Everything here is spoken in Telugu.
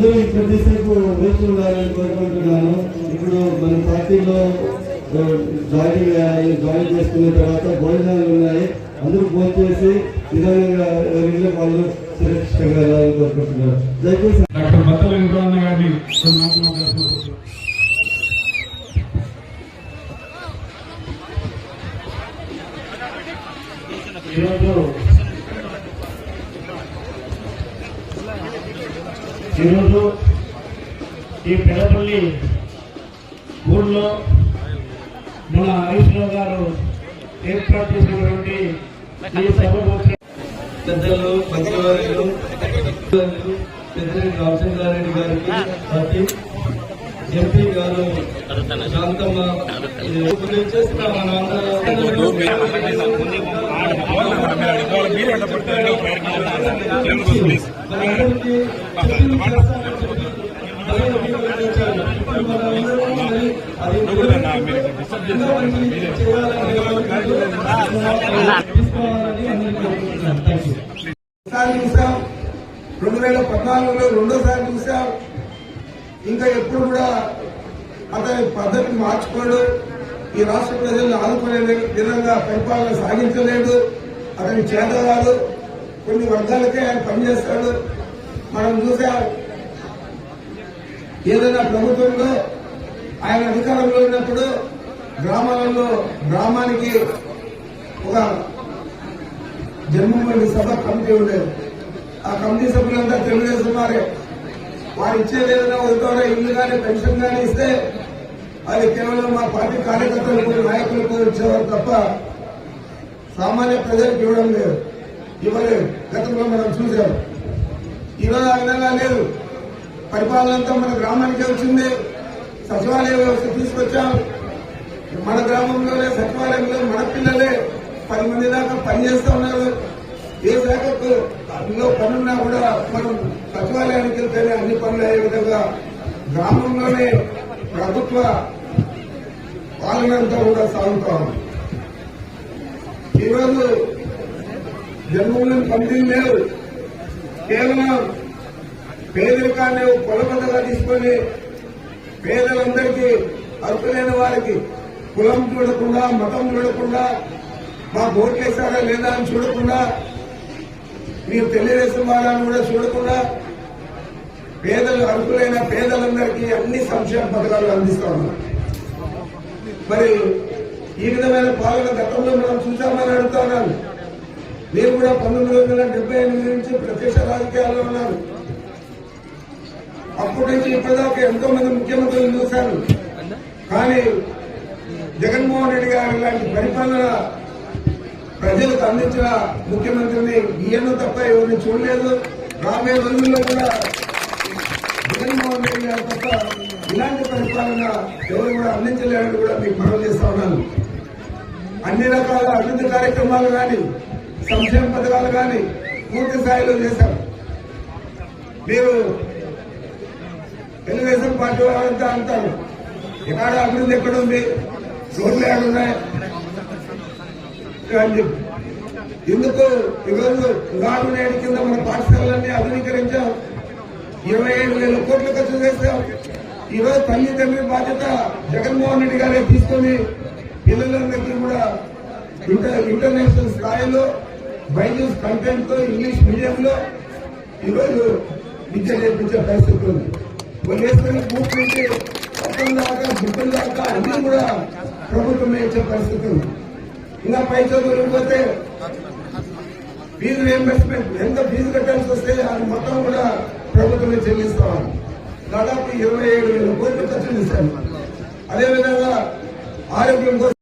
అందరూ కొద్దిసేపు వేచి ఉండాలని కోరుకుంటున్నాను. ఇప్పుడు మన పార్టీలో జాయిన్ చేసుకున్న తర్వాత భోజనాలు ఉన్నాయి. అందరూ భోజనం చేసి నిదానంగా ఇళ్ళ వాళ్ళు సురక్షితంగా వెళ్ళాలని కోరుకుంటున్నారు. దయచేసి డాక్టర్ బత్తల వెంకటరమణ గారిని ఈరోజు ఈ పెదపల్లి ఊళ్ళో మన హరీష్ రావు గారు ఏర్పాటు చేసినటువంటి ఈ సభకు పెద్దలు మంత్రివర్యులు పెద్దరెడ్డి రామచంద్రారెడ్డి గారికి ఎంపీ గారు శాంతమ్మ చేసిన చూసాం. 2014లో రెండోసారి చూసాం. ఇంకా ఎప్పుడు కూడా అతని పద్ధతి మార్చుకోడు. ఈ రాష్ట్ర ప్రజలను ఆదుకునే విధంగా పరిపాలన సాగించలేడు. అతని చేత కాదు. కొన్ని వర్గాలకే ఆయన పనిచేస్తాడు. మనం చూసాం. ఏదైనా ప్రభుత్వంలో ఆయన అధికారంలో ఉన్నప్పుడు గ్రామాలలో గ్రామానికి ఒక జన్మభూమి సభ కమిటీ ఉండేది. ఆ కమిటీ సభ్యులంతా తెలుగుదేశం వారే. వారు ఇచ్చేది ఏదైనా ఒకటోరే ఇల్లు కానీ పెన్షన్ కానీ ఇస్తే అది కేవలం మా పార్టీ కార్యకర్తలకు నాయకులకు ఇచ్చేవారు తప్ప సామాన్య ప్రజలకు ఇవ్వడం లేదు, ఇవ్వలేదు. గతంలో మనం చూసాం. ఈరోజు ఆ విధంగా లేదు. పరిపాలన అంతా మన గ్రామానికే వచ్చింది. సచివాలయ వ్యవస్థ తీసుకొచ్చాం. మన గ్రామంలోనే సచివాలయంలో మన పిల్లలే 10 మంది దాకా పనిచేస్తూ ఉన్నారు. ఏ శాఖకు అందులో పనున్నా కూడా మనం సచివాలయానికి వెళ్తేనే అన్ని పనులు అయ్యే విధంగా గ్రామంలోనే ప్రభుత్వ పాలనంతా కూడా సాగుతా ఉంది. ఈరోజు జన్మభూమి కమిటీలు లేవు. కేవలం పేదరికాన్ని కొలబద్దగా తీసుకొని పేదలందరికీ అర్హులైన వారికి కులం చూడకుండా మతం చూడకుండా మా ఓట్లేసారా లేదా అని చూడకుండా మీరు తెలుగుదేశం వాళ్ళని కూడా చూడకుండా పేదలు అర్హులైన పేదలందరికీ అన్ని సంక్షేమ పథకాలు అందిస్తా ఉన్నారు. మరి ఈ విధమైన పాలన గతంలో మనం చూసామని అడుగుతా ఉన్నాను. మీరు కూడా 1978 నుంచి ప్రత్యక్ష రాజకీయాల్లో ఉన్నారు. అప్పటి నుంచి ఇప్పటిదాకా ఎంతో మంది ముఖ్యమంత్రులు చూశారు. కానీ జగన్మోహన్ రెడ్డి గారు లాంటి పరిపాలన ప్రజలకు అందించిన ముఖ్యమంత్రిని ఈయన తప్ప ఎవరిని చూడలేదు. రాబోయే రోజుల్లో కూడా జగన్మోహన్ రెడ్డి గారు తప్ప ఇలాంటి పరిపాలన ఎవరు కూడా అందించలేదని కూడా మీకు మనవి చేస్తా ఉన్నాను. అన్ని రకాల అభివృద్ధి కార్యక్రమాలు కానీ సంక్షేమ పథకాలు కానీ పూర్తి స్థాయిలో చేశారు. మీరు తెలుగుదేశం పార్టీ వాళ్ళంతా అంటారు ఎక్కడ అభివృద్ధి ఎక్కడుంది, రోడ్లు ఎక్కడున్నాయి అని చెప్పి. ఎందుకు ఈరోజు నాడు నేడు కింద మన పాఠశాలలన్నీ ఆధునీకరించాం. 27,000 కోట్లు ఖర్చు చేస్తాం. ఈరోజు తల్లి తండ్రి బాధ్యత జగన్మోహన్ రెడ్డి గారే తీసుకుని పిల్లలందరికీ కూడా ఇంటర్నేషనల్ స్థాయిలో బైజూస్ కంటెంట్ తో ఇంగ్లీష్ మీడియంలో ఈరోజు విద్య నేర్పించే పరిస్థితి ఉంది. వదిలేసుకుని బూత్ నుంచి పక్కన దాకా గుట్టల దాకా అన్ని కూడా ప్రభుత్వం ఇచ్చే పరిస్థితి ఉంది. ఇంకా పై చదువులు పోతే ఫీజు రియంబర్స్మెంట్ ఎంత ఫీజు కట్టాల్సి వస్తే అది మొత్తం కూడా ప్రభుత్వమే చెల్లిస్తామని దాదాపు 27,000 కోట్లు ఖర్చు చేశారు. అదేవిధంగా ఆరోగ్యం కోసం